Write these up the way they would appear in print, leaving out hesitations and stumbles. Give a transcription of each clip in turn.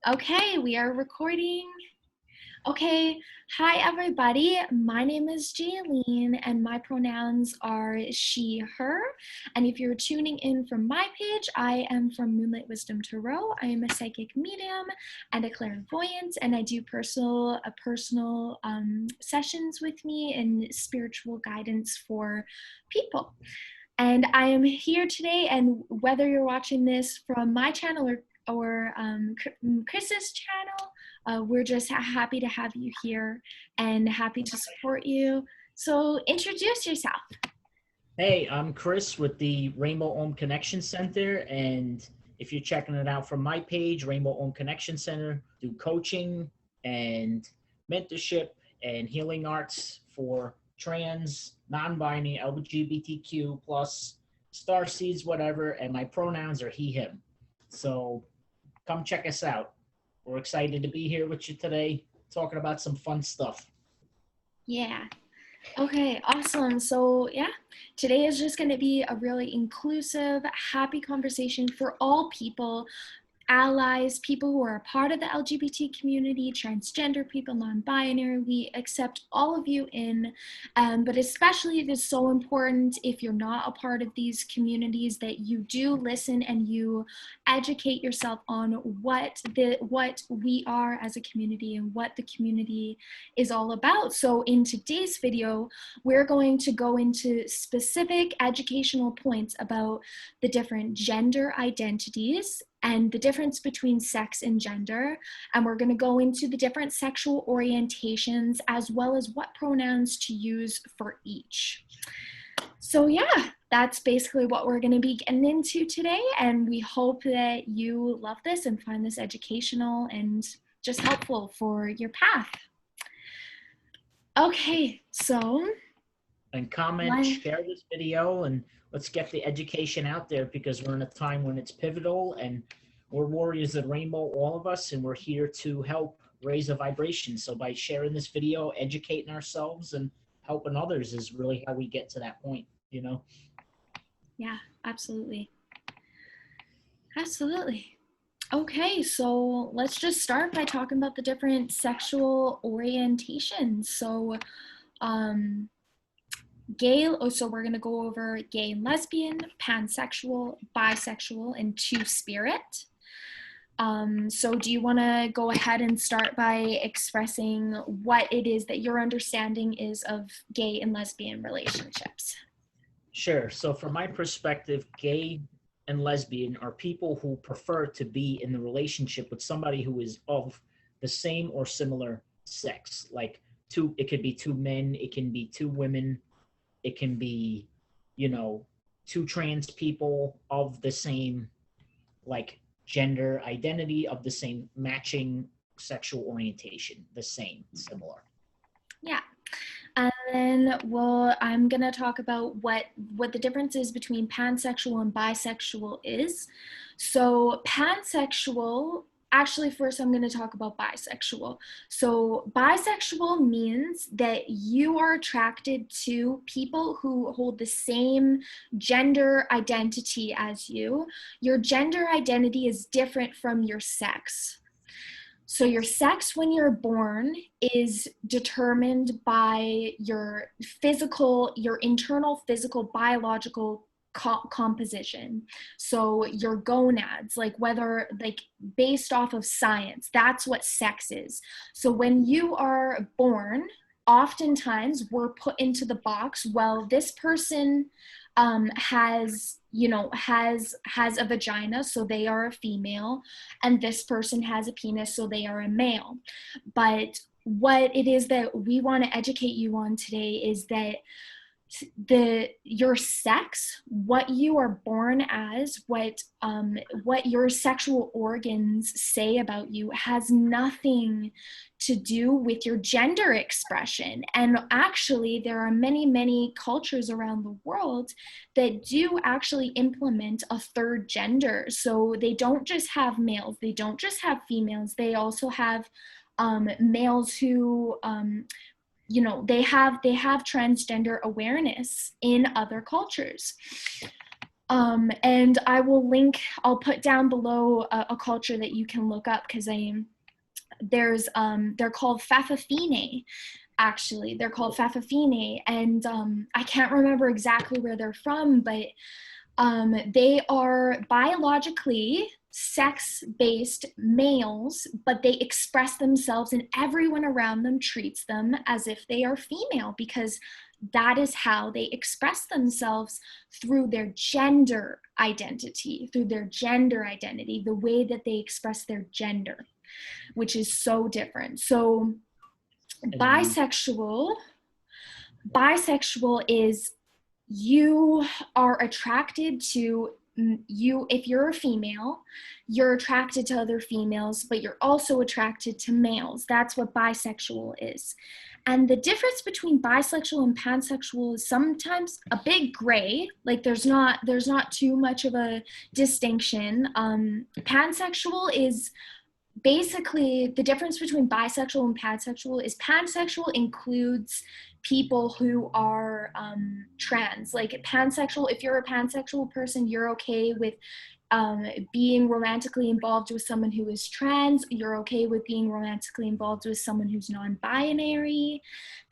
Okay, we are recording. Okay, hi everybody. My name is Jaylene and my pronouns are she, her. And if you're tuning in from my page, I am from Moonlight Wisdom Tarot. I am a psychic medium and a clairvoyant, and I do personal sessions with me and spiritual guidance for people. And I am here today, and whether you're watching this from my channel or Kris's channel, we're just happy to have you here and happy to support you. So introduce yourself. Hey, I'm Kris with the Rainbow Home Connection Center, and if you're checking it out from my page, Rainbow Home Connection Center, do coaching and mentorship and healing arts for trans, non-binary, LGBTQ plus, starseeds, whatever, and my pronouns are he, him. So come check us out. We're excited to be here with you today, talking about some fun stuff. Yeah. Okay, awesome. So yeah, today is just going to be a really inclusive, happy conversation for all people, allies, people who are a part of the LGBT community, transgender people, non-binary. We accept all of you in, but especially it is so important if you're not a part of these communities that you do listen and you educate yourself on what we are as a community and what the community is all about. So in today's video, we're going to go into specific educational points about the different gender identities and the difference between sex and gender. And we're going to go into the different sexual orientations as well as what pronouns to use for each. So yeah, that's basically what we're going to be getting into today. And we hope that you love this and find this educational and just helpful for your path. Okay, so. And comment, share this video, and let's get the education out there, because we're in a time when it's pivotal, and we're warriors of rainbow, all of us, and we're here to help raise a vibration. So by sharing this video, educating ourselves and helping others is really how we get to that point, you know? Yeah, absolutely. Absolutely. Okay, so let's just start by talking about the different sexual orientations. So so we're going to go over gay and lesbian, pansexual, bisexual, and two-spirit. So do you want to go ahead and start by expressing what it is that your understanding is of gay and lesbian relationships? Sure. So from my perspective, gay and lesbian are people who prefer to be in the relationship with somebody who is of the same or similar sex. Like it could be two men, it can be two women, it can be, two trans people of the same, like, gender identity, of the same matching sexual orientation, the same, similar. Yeah. And then, I'm going to talk about what the difference is between pansexual and bisexual is. So pansexual, actually first I'm going to talk about bisexual. So bisexual means that you are attracted to people who hold the same gender identity as you. Your gender identity is different from your sex. So your sex when you're born is determined by your internal physical, biological composition. So your gonads, based off of science, that's what sex is. So when you are born, oftentimes we're put into the box, well, this person has a vagina, so they are a female, and this person has a penis, so they are a male. But what it is that we want to educate you on today is that your sex, what you are born as, what your sexual organs say about you, has nothing to do with your gender expression. And actually, there are many cultures around the world that do actually implement a third gender. So they don't just have males, they don't just have females, they also have males who they have transgender awareness in other cultures. And I'll put down below a culture that you can look up, because they're called Fafafine, actually. They're called Fafafine, and I can't remember exactly where they're from, but they are biologically sex-based males, but they express themselves, and everyone around them treats them as if they are female, because that is how they express themselves through their gender identity, the way that they express their gender, which is so different. So And bisexual bisexual is, you are attracted to, if you're a female, you're attracted to other females, but you're also attracted to males. That's what bisexual is. And the difference between bisexual and pansexual is sometimes a big gray. Like there's not too much of a distinction. Pansexual is basically, the difference between bisexual and pansexual is pansexual includes people who are trans. Like pansexual, if you're a pansexual person, you're okay with being romantically involved with someone who is trans. You're okay with being romantically involved with someone who's non-binary.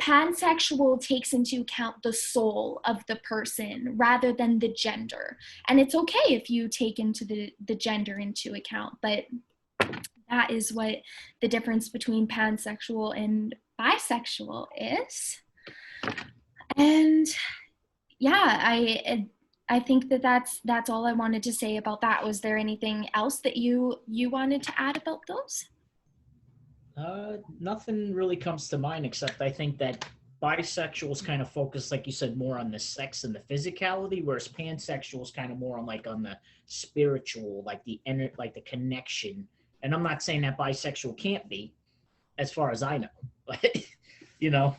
Pansexual takes into account the soul of the person rather than the gender. And it's okay if you take into the gender into account, but that is what the difference between pansexual and bisexual is. And yeah, I think that that's all I wanted to say about that. Was there anything else that you wanted to add about those? nothing really comes to mind, except I think that bisexuals kind of focus, like you said, more on the sex and the physicality, whereas pansexuals kind of more on like on the spiritual, like like the connection. And I'm not saying that bisexual can't be, as far as I know, but you know,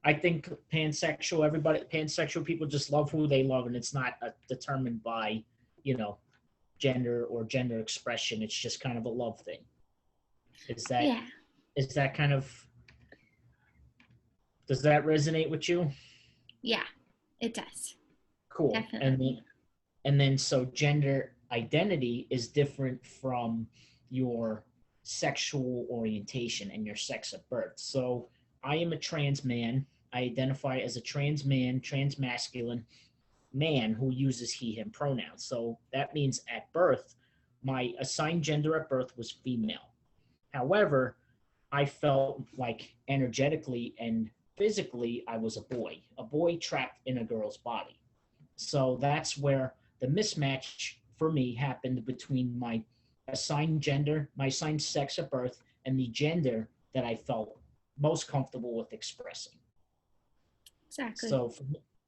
I think pansexual people just love who they love, and it's not determined by, you know, gender or gender expression. It's just kind of a love thing. Is that Yeah, is that kind of does that resonate with you? yeah, it does. Cool. Definitely. And then so gender identity is different from your sexual orientation and your sex at birth. So I am a trans man. I identify as a trans man, trans masculine man who uses he him pronouns. So that means at birth my assigned gender at birth was female. However, I felt like energetically and physically I was a boy trapped in a girl's body. So that's where the mismatch for me happened between my assigned gender, my assigned sex at birth, and the gender that I felt most comfortable with expressing. Exactly. So,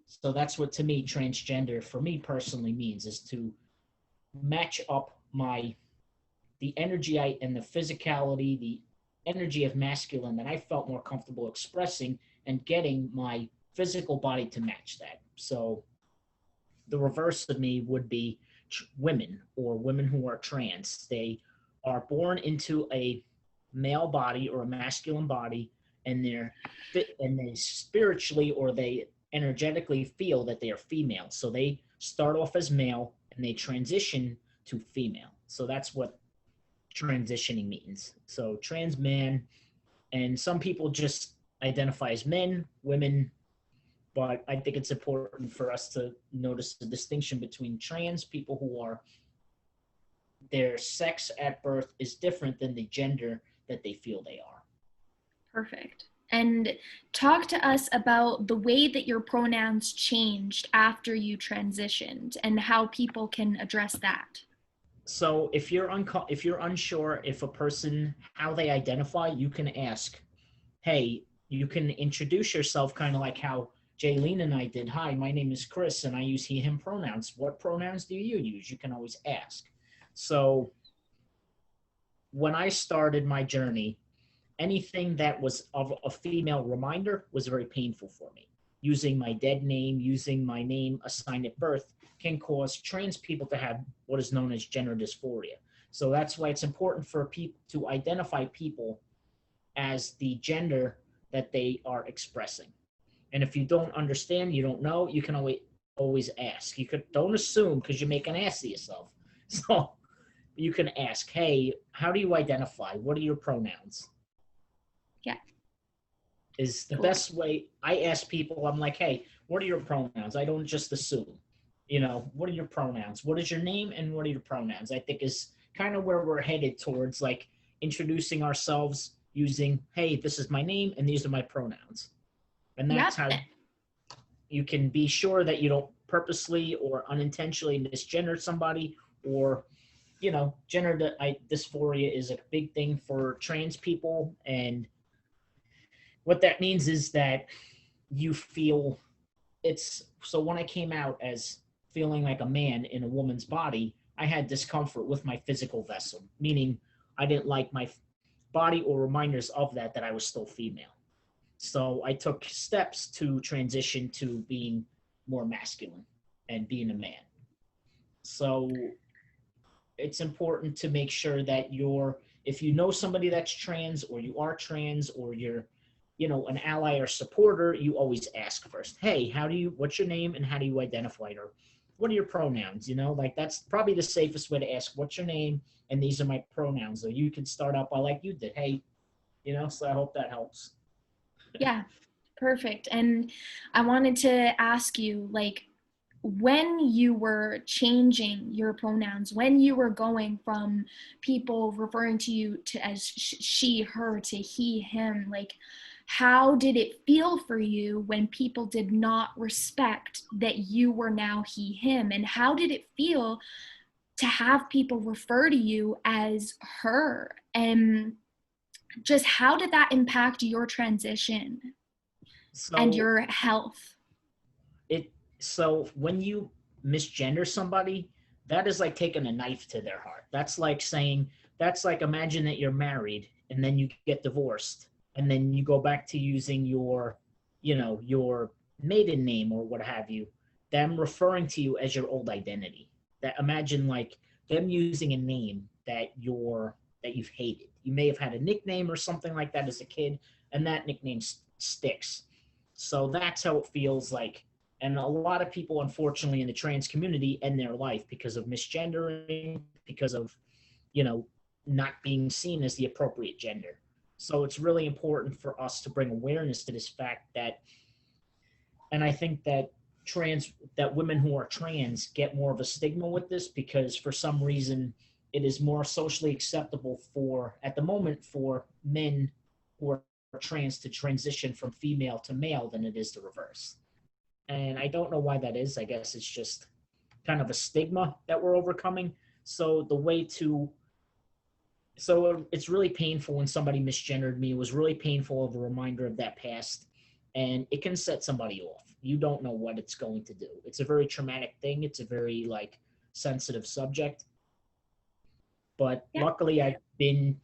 so that's what to me transgender for me personally means, is to match up my the energy and the physicality, the energy of masculine that I felt more comfortable expressing, and getting my physical body to match that. So the reverse of me would be women, or women who are trans. They are born into a male body or a masculine body, and they're fit, and they spiritually or they energetically feel that they are female. So they start off as male and they transition to female. So that's what transitioning means. So trans man, and some people just identify as men, women, but I think it's important for us to notice the distinction between trans people who are their sex at birth is different than the gender that they feel they are. Perfect. And talk to us about the way that your pronouns changed after you transitioned and how people can address that. So if you're unsure if a person how they identify, you can ask, hey, you can introduce yourself kind of like how Jaylene and I did. Hi, my name is Kris and I use he, him pronouns. What pronouns do you use? You can always ask. So when I started my journey, anything that was of a female reminder was very painful for me. Using my dead name, using my name assigned at birth can cause trans people to have what is known as gender dysphoria. So that's why it's important for people to identify people as the gender that they are expressing. And if you don't understand, you don't know, you can always ask. You could don't assume because you make an ass of yourself. So you can ask, hey, how do you identify? What are your pronouns? Yeah. Is the Cool. best way. I ask people, I'm like, hey, what are your pronouns? I don't just assume. What are your pronouns? What is your name and what are your pronouns? I think is kind of where we're headed towards, like introducing ourselves using, hey, this is my name and these are my pronouns. And Yep. that's how you can be sure that you don't purposely or unintentionally misgender somebody, or gender dysphoria is a big thing for trans people. And what that means is that you feel it's so when I came out as feeling like a man in a woman's body, I had discomfort with my physical vessel, meaning I didn't like my body or reminders of that I was still female. So I took steps to transition to being more masculine and being a man. So it's important to make sure that if you know somebody that's trans, or you are trans, or you're an ally or supporter, you always ask first, hey, what's your name and how do you identify, or what are your pronouns? Like that's probably the safest way to ask, what's your name and these are my pronouns. So you can start out by like you did, hey, so I hope that helps. Yeah. Perfect. And I wanted to ask you, like, when you were changing your pronouns, when you were going from people referring to you as she, her, to he, him, like, how did it feel for you when people did not respect that you were now he, him? And how did it feel to have people refer to you as her? And just how did that impact your transition and So your health? it so when you misgender somebody, that is like taking a knife to their heart. That's like imagine that you're married and then you get divorced and then you go back to using your maiden name or what have you, them referring to you as your old identity. That imagine like them using a name that you've hated. You may have had a nickname or something like that as a kid, and that nickname sticks. So that's how it feels like. And a lot of people, unfortunately, in the trans community end their life because of misgendering, because of, you know, not being seen as the appropriate gender. So it's really important for us to bring awareness to this fact that, and I think that women who are trans get more of a stigma with this because for some reason it is more socially acceptable at the moment for men who are trans to transition from female to male than it is the reverse. And I don't know why that is. I guess it's just kind of a stigma that we're overcoming. So it's really painful when somebody misgendered me. It was really painful of a reminder of that past, and it can set somebody off. You don't know what it's going to do. It's a very traumatic thing. It's a very sensitive subject. But Yeah. luckily, I've been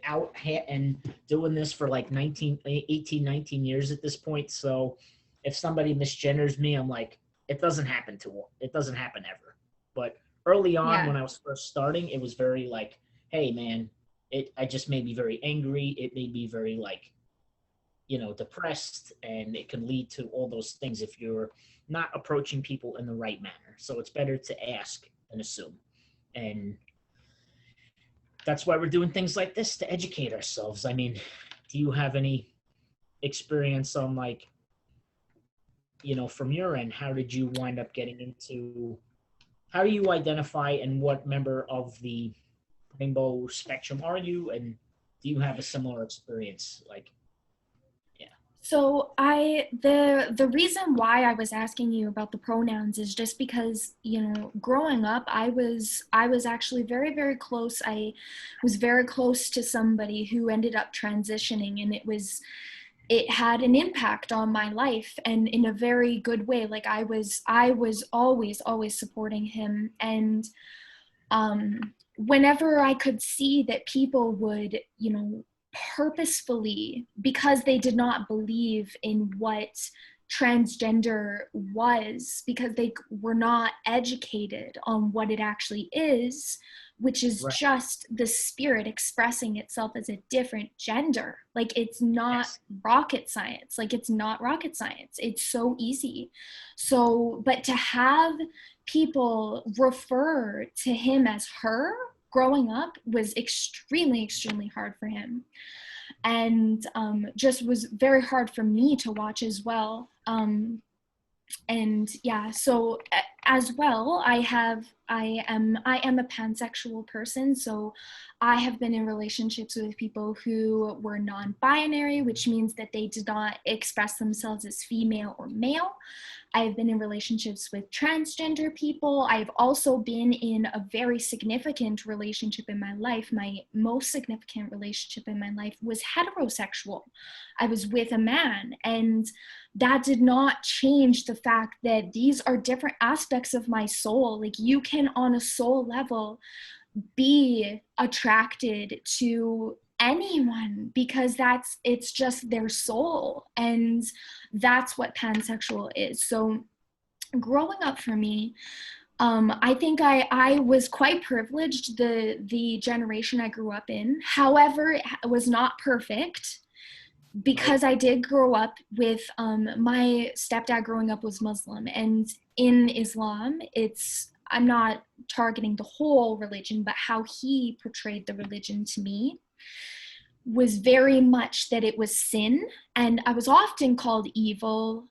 out and doing this for 18, 19 years at this point. So if somebody misgenders me, I'm like, it doesn't happen ever. But early on, Yeah. when I was first starting, it was very hey man, I just made me very angry. It made me very depressed, and it can lead to all those things if you're not approaching people in the right manner. So it's better to ask than assume. And that's why we're doing things like this, to educate ourselves. I mean, do you have any experience on from your end, how did you wind up getting into, how do you identify and what member of the rainbow spectrum are you, and do you have a similar experience? Yeah. So the reason why I was asking you about the pronouns is just because, growing up, I was actually very, very close. I was very close to somebody who ended up transitioning, and it had an impact on my life, and in a very good way. Like I was always, always supporting him. And whenever I could see that people would, purposefully, because they did not believe in what transgender was, because they were not educated on what it actually is, which is Right. just the spirit expressing itself as a different gender. Like, it's not Yes. rocket science. Like, it's not rocket science. It's so easy. So, but to have people refer to him as her growing up was extremely, extremely hard for him. And just was very hard for me to watch as well. And yeah, so as well, I am a pansexual person. So I have been in relationships with people who were non-binary, which means that they did not express themselves as female or male. I've been in relationships with transgender people. I've also been in a very significant relationship in my life. My most significant relationship in my life was heterosexual. I was with a man, and that did not change the fact that these are different aspects of my soul. Like, you can, on a soul level, be attracted to anyone because it's just their soul, and that's what pansexual is. So growing up for me, I think I was quite privileged, the generation I grew up in. However, it was not perfect Right. because I did grow up with my stepdad growing up was Muslim, and in Islam, I'm not targeting the whole religion, but how he portrayed the religion to me was very much that it was sin, and I was often called evil,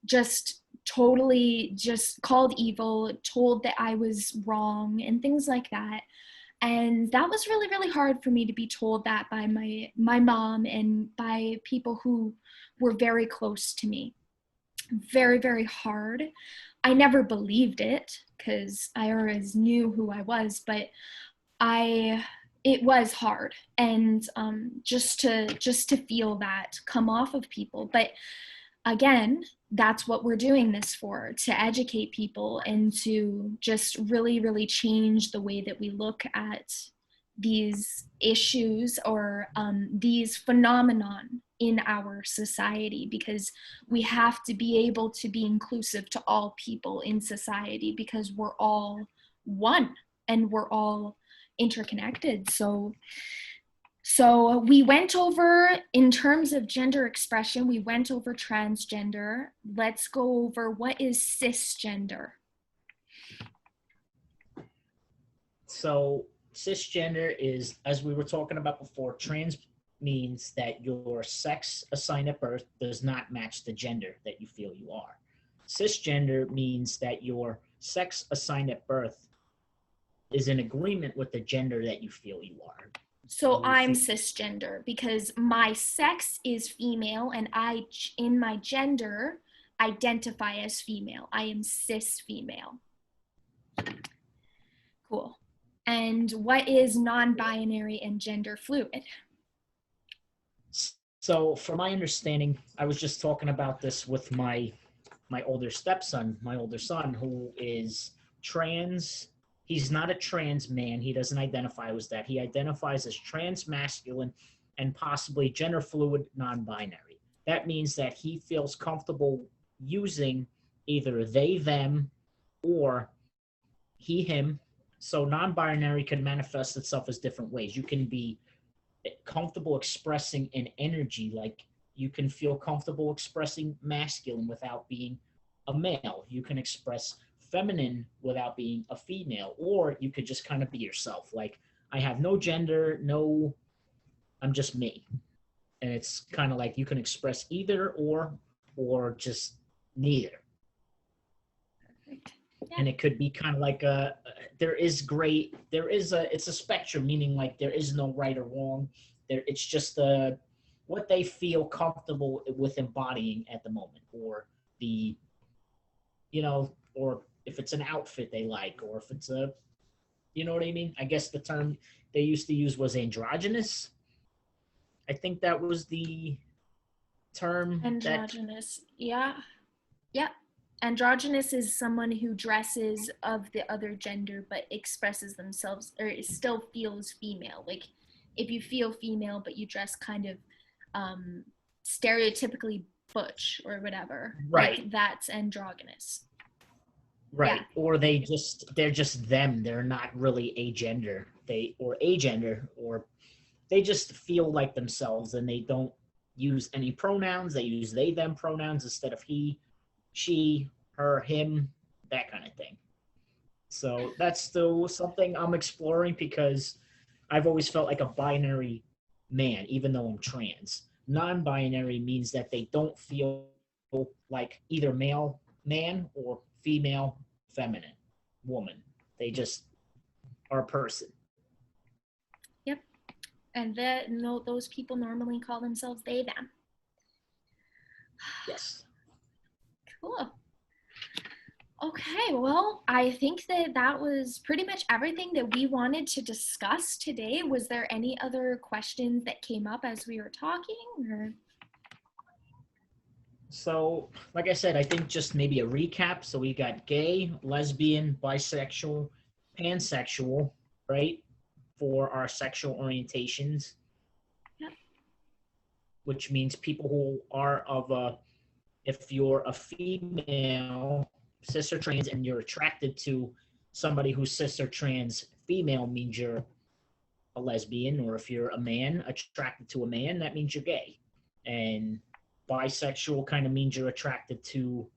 just totally just called evil, told that I was wrong and things like that. And that was really, really hard for me to be told that by my mom and by people who were very close to me. Very, very hard. I never believed it because I always knew who I was, but I it was hard, and just to feel that come off of people. But again, that's what we're doing this for, to educate people and to just really, really change the way that we look at these issues, or these phenomenon in our society, because we have to be able to be inclusive to all people in society, because we're all one and we're all interconnected. So we went over, in terms of gender expression, we went over transgender. Let's go over what is cisgender. So cisgender is, as we were talking about before, trans means that your sex assigned at birth does not match the gender that you feel you are. Cisgender means that your sex assigned at birth is in agreement with the gender that you feel you are. So You I'm feel, cisgender because my sex is female, and I, in my gender, identify as female. I am cis female. Cool. And what is non-binary and gender fluid? so from my understanding, I was just talking about this with my older stepson, my older son, who is trans. He's not a trans man. He doesn't identify as that. He identifies as trans masculine and possibly gender fluid non binary. That means that he feels comfortable using either they, them, or he, him. So non binary can manifest itself as different ways. You can be comfortable expressing an energy, like you can feel comfortable expressing masculine without being a male. You can express feminine without being a female, or you could just kind of be yourself. Like, I have no gender, no, I'm just me. And it's kind of like you can express either or just neither. Perfect. Yeah. And it could be kind of like it's a spectrum, meaning like there is no right or wrong. It's just what they feel comfortable with embodying at the moment, or the, or if it's an outfit they like, or if it's a, you know what I mean? I guess the term they used to use was androgynous. I think that was the term that. Androgynous. Yeah. Yeah. Androgynous is someone who dresses of the other gender but expresses themselves, or still feels female. Like, if you feel female but you dress kind of um, stereotypically butch or whatever, Right. like, that's androgynous. Yeah. Right. Or they're just them. They're not really a gender. Or they just feel like themselves and they don't use any pronouns. They use they them pronouns instead of he, she, her, him, that kind of thing. So that's still something I'm exploring because I've always felt like a binary man, even though I'm trans. Non binary means that they don't feel like either male man or female feminine woman. They just are a person. Yep. And those people normally call themselves they, them. Yes. Cool. Okay, well, I think that that was pretty much everything that we wanted to discuss today. Was there any other questions that came up as we were talking? Or? So, like I said, I think just maybe a recap. So we got gay, lesbian, bisexual, pansexual, right? For our sexual orientations. Yep. Which means people who are of a, if you're a female, cis or trans, and you're attracted to somebody who's cis or trans female, means you're a lesbian, or if you're a man attracted to a man, that means you're gay. And bisexual kind of means you're attracted to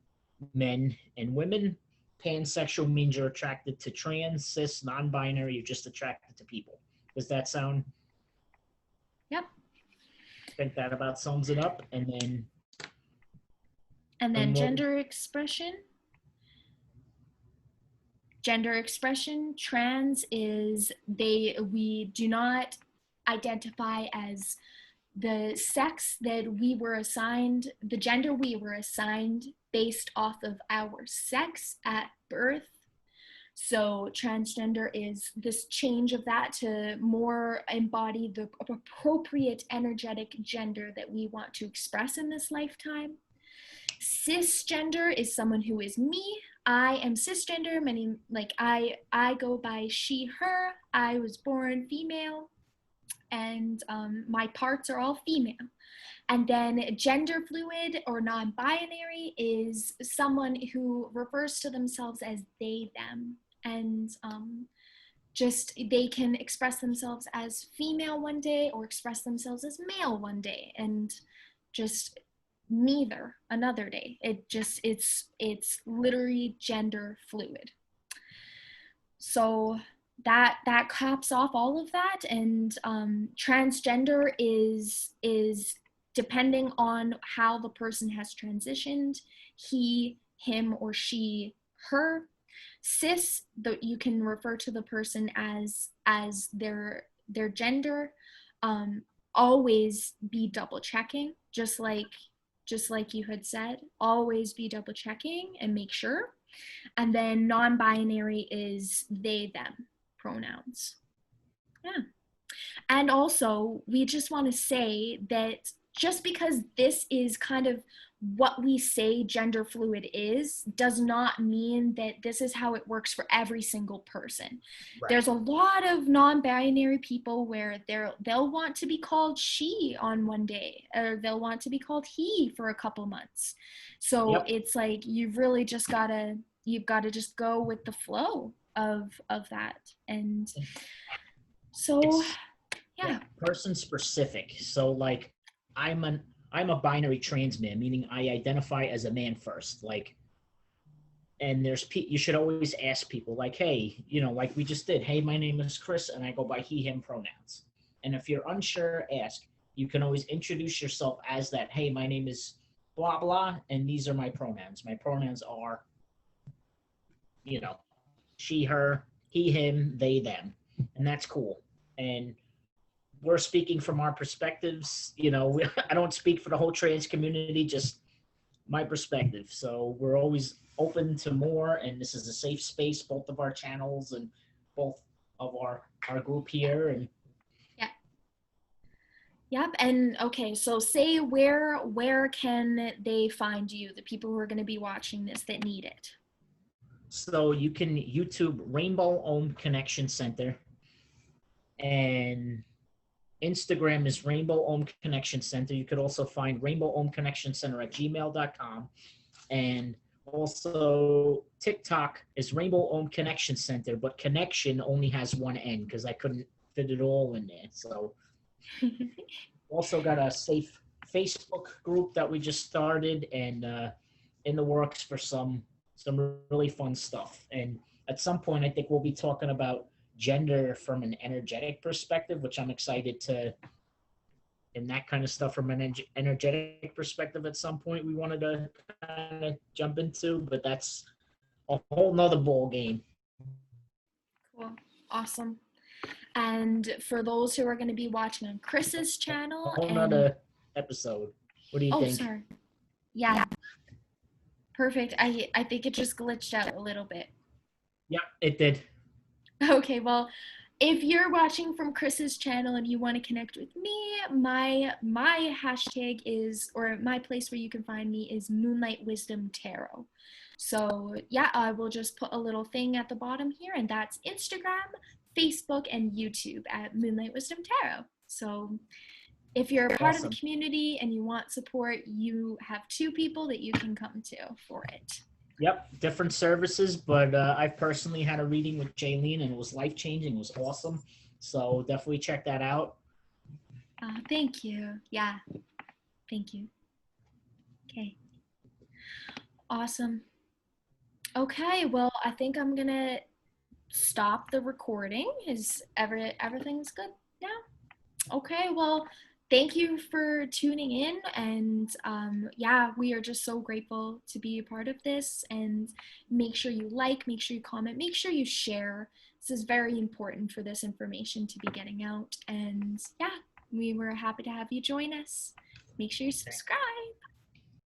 men and women. Pansexual means you're attracted to trans, cis, non-binary, you're just attracted to people. Does that sound? Yep. I think that about sums it up. And then More, gender expression. Gender expression, trans is we do not identify as the sex that we were assigned, the gender we were assigned based off of our sex at birth. So transgender is this change of that to more embody the appropriate energetic gender that we want to express in this lifetime. Cisgender is someone who is me. I am cisgender, meaning like I go by she, her. I was born female, and my parts are all female. And then gender fluid or non-binary is someone who refers to themselves as they, them, and just they can express themselves as female one day or express themselves as male one day, and just neither another day. It's literally gender fluid. So that caps off all of that. And transgender is depending on how the person has transitioned, he, him, or she, her. Cis, you can refer to the person as their gender. Always be double checking, just like you had said. Always be double checking and make sure. And then non-binary is they, them pronouns. Yeah. And also, we just want to say that just because this is kind of what we say gender fluid is, does not mean that this is how it works for every single person. right. There's a lot of non-binary people where they'll want to be called she on one day, or they'll want to be called he for a couple months. So yep. It's like you've got to just go with the flow of that. And so yeah, person specific. So like I'm a binary trans man, meaning I identify as a man first. Like, and you should always ask people like, hey, like we just did, hey, my name is Kris and I go by he, him pronouns. And if you're unsure, ask. You can always introduce yourself as that, hey, my name is blah, blah, and these are my pronouns. My pronouns are, she, her, he, him, they, them. And that's cool. And we're speaking from our perspectives. I don't speak for the whole trans community, just my perspective. So we're always open to more, and this is a safe space, both of our channels and both of our group here. And yeah. Yep. And okay, so say where can they find you, the people who are going to be watching this that need it? So you can YouTube Rainbow Om Connection Center, and Instagram is Rainbow Om Connection Center. You could also find Rainbow Om Connection Center at gmail.com. And Also, TikTok is Rainbow Ohm Connection Center, but connection only has one N because I couldn't fit it all in there. So, also got a safe Facebook group that we just started and in the works for some really fun stuff. And at some point, I think we'll be talking about gender from an energetic perspective, which I'm excited to, and that kind of stuff from an energetic perspective. At some point, we wanted to kind of jump into, but that's a whole nother ball game. Cool. Awesome. And for those who are going to be watching on Kris's A channel whole and nother episode. What do you oh, think? sorry. Yeah, perfect. I think it just glitched out a little bit. Yeah, it did. Okay, well, if you're watching from Kris's channel and you want to connect with me, my hashtag is, or my place where you can find me is Moonlight Wisdom Tarot. So yeah, I will just put a little thing at the bottom here, and that's Instagram, Facebook, and YouTube at Moonlight Wisdom Tarot. So if you're a part of the Awesome. community and you want support, you have two people that you can come to for it. Yep, different services, but I've personally had a reading with Jaylene and it was life changing. It was awesome. So definitely check that out. Thank you. Yeah, thank you. Okay, awesome. Okay, well, I think I'm gonna stop the recording. Everything's good now? Okay, well, thank you for tuning in, and yeah, we are just so grateful to be a part of this. And make sure you like, make sure you comment, make sure you share. This is very important for this information to be getting out. And yeah, we were happy to have you join us. Make sure you subscribe.